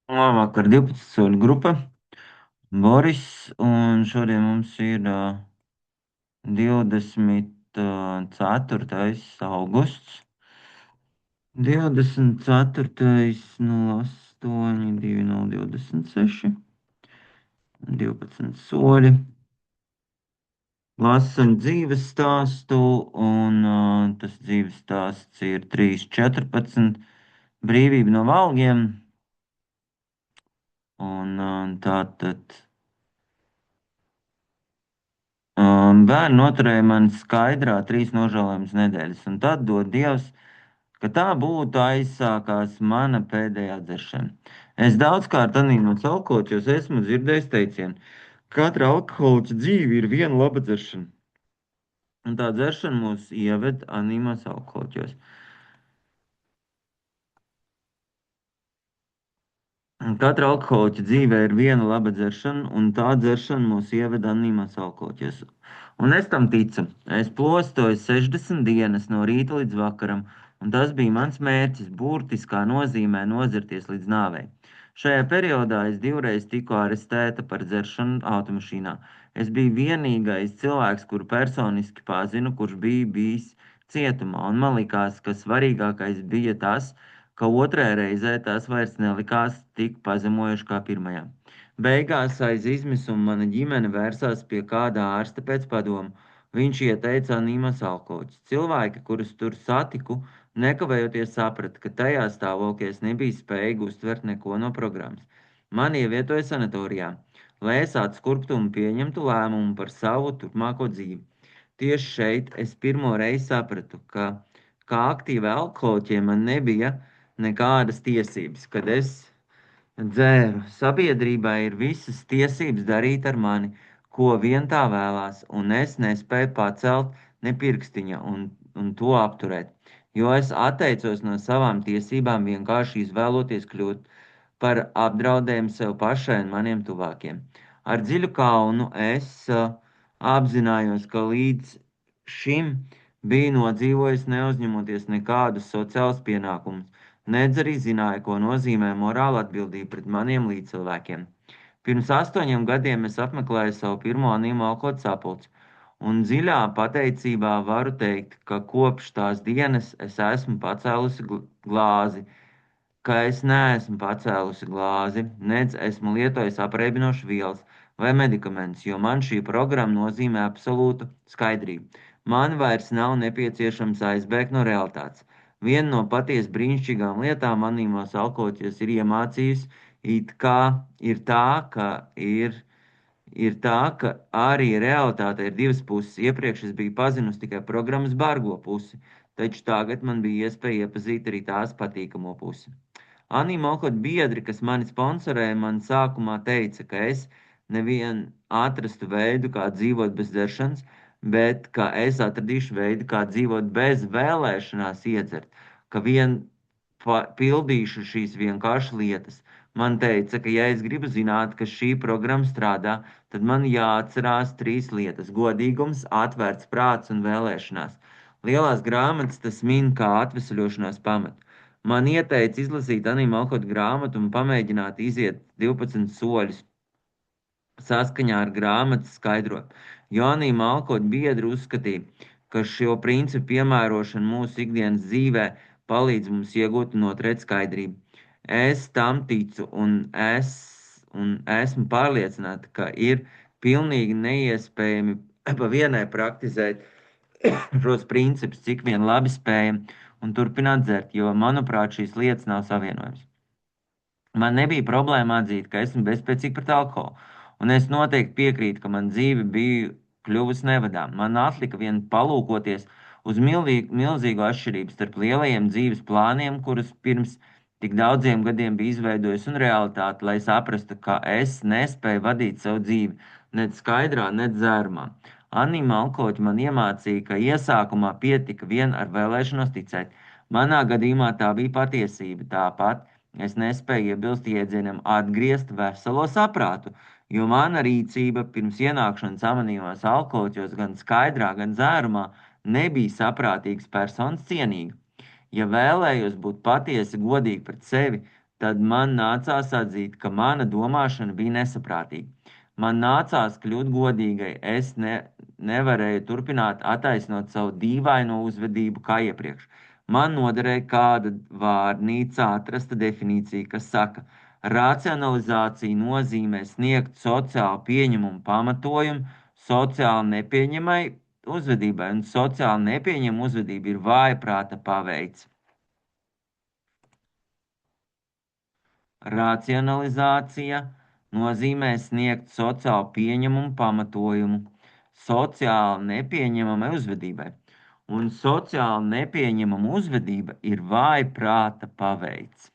Labvakar, 12 soļu grupa. Boris, un šodien mums ir 24. augusts. 24. 08, 2026, 12 soļi. Lasam dzīves stāstu, un tas dzīves stāsts ir 3.14. Brīvība no valgiem, un tātad. Bērni noturēja mani skaidrā 3 nožēlojamas nedēļas, un tad dod Dievs, ka tā būtu aizsākās mana pēdējā dzeršana. Es daudzkārt anīnos alkohoļos esmu dzirdējis teicienu, katra alkoholiķa dzīve ir viena laba dzeršana, un tā dzeršana mūs ieved anīmos alkohoļos. Katra alkoholiķa dzīvē ir viena laba dzeršana, un tā dzeršana mūs ieved anīmos alkohoļos. Un es tam ticu. Es plostoju 60 dienas no rīta līdz vakaram, un tas bija mans mērķis, burtiskā nozīmē nozerties līdz nāvei. Šajā periodā es 2 reizes tiku arestēta par dzeršanu automašīnā. Es biju vienīgais cilvēks, kuru personiski pazinu, kurš bija bijis cietumā, un man likās, ka svarīgākais bija tas, ka otrajā reizē tas vairs nelikās tik pazemojoši kā pirmajā. Beigās aiz izmisuma mana ģimene vērsās pie kāda ārsta pēc padomu. Viņš ieteica anīmas alkohoļus. Cilvēki, kurus tur satiku, nekavējoties saprata, ka tajā stāvoklī es nebiju spējīga uztvert neko no programmas. Mani ievietoja sanatorijā, lai es atskurptu un pieņemtu lēmumu par savu turpmāko dzīvi. Tieši šeit es pirmo reizi sapratu, ka kā aktīva alkoholiķiem man nebija nekādas tiesības, kad es dzēru. Sabiedrībai ir visas tiesības darīt ar mani, ko vien tā vēlās, un es nespēju pacelt ne pirkstiņa un to apturēt, jo es atteicos no savām tiesībām vienkārši izvēloties kļūt par apdraudējumu sev pašai un maniem tuvākiem. Ar dziļu kaunu es apzinājos, ka līdz šim biju nodzīvojis neuzņemoties nekādus sociālus pienākumus, nedz arī zināja, ko nozīmē morāla atbildība pret maniem līdzcilvēkiem. Pirms 8 gadiem es apmeklēju savu pirmo anīmu alkohola sapulci, un dziļā pateicībā varu teikt, ka kopš tās dienas es esmu pacēlusi glāzi, ka es neesmu pacēlusi glāzi, nedz esmu lietojis apreibinošas vielas vai medikamentus, jo man šī programma nozīmē absolūtu skaidrību. Man vairs nav nepieciešams aizbēgt no realitātes. Viena no patiesi brīnišķīgām lietām anīmos alkohoļos ir iemācījusi, it kā ir tā, ka ir tā, ka arī realitāte ir divas puses. Iepriekš es biju pazinusi tikai programmas bargo pusi, taču tagad man bija iespēja iepazīt arī tās patīkamo pusi. Anīma alkohoļu biedri, kas mani sponsorēja, man sākumā teica, ka es nevien atrastu veidu, kā dzīvot bez dzeršanas, bet ka es atradīšu veidu, kā dzīvot bez vēlēšanās iedzert, ka vien pildīšu šīs vienkāršas lietas. Man teica, ka ja es gribu zināt, ka šī programma strādā, tad man jāatcerās 3 lietas - godīgums, atvērts prāts un vēlēšanās. Lielās grāmatas tas min kā atvesaļošanās pamatu. Man ieteica izlasīt Anīma Alkohoļa grāmatu un pamēģināt iziet 12 soļus saskaņā ar grāmatas skaidrojumu. Jo Anīma Alkohoļa biedri uzskatīja, ka šo principu piemērošana mūsu ikdienas dzīvē palīdz mums iegūt un noturēt skaidrību. Es tam ticu un esmu pārliecināta, ka ir pilnīgi neiespējami pa vienai praktizēt šos principus, cik vien labi spējam, un turpināt dzert, jo, manuprāt, šīs lietas nav savienojamas. Man nebija problēma atzīt, ka esmu bezspēcīga pret alkoholu, un es noteikti piekrītu, ka man dzīve bija kļuvusi nevadām. Man atlika vien palūkoties uz milzīgu atšķirību starp lielajiem dzīves plāniem, kurus pirms tik daudziem gadiem bija izveidojis, un realitāti, lai saprastu, ka es nespēju vadīt savu dzīvi, ne skaidrā, ne dzērumā. Anīma alkohoļi man iemācīja, ka iesākumā pietika vien ar vēlēšanos ticēt. Manā gadījumā tā bija patiesība. Tāpat es nespēju iebilst jēdzienam atgriezt veselo saprātu, jo mana rīcība pirms ienākšanas anonīmās alkohoļos gan skaidrā, gan dzērumā nebija saprātīgas personas cienīga. Ja vēlējos būt patiesi godīgi pret sevi, tad man nācās atzīt, ka mana domāšana bija nesaprātīga. Man nācās kļūt godīgai. Nevarēju turpināt attaisnot savu dīvaino uzvedību kā iepriekš. Man noderēja kāda vārnīcā atrasta definīcija, kas saka, racionalizācija nozīmē sniegt sociāli pieņemumu pamatojumu sociāli nepieņemai uzvedībai, un sociāli nepieņemama uzvedība ir vājprāta paveids. Racionalizācija nozīmē sniegt sociāli pieņemumu pamatojumu sociāli nepieņemamai uzvedībai, un sociāli nepieņemama uzvedība ir vājprāta paveids.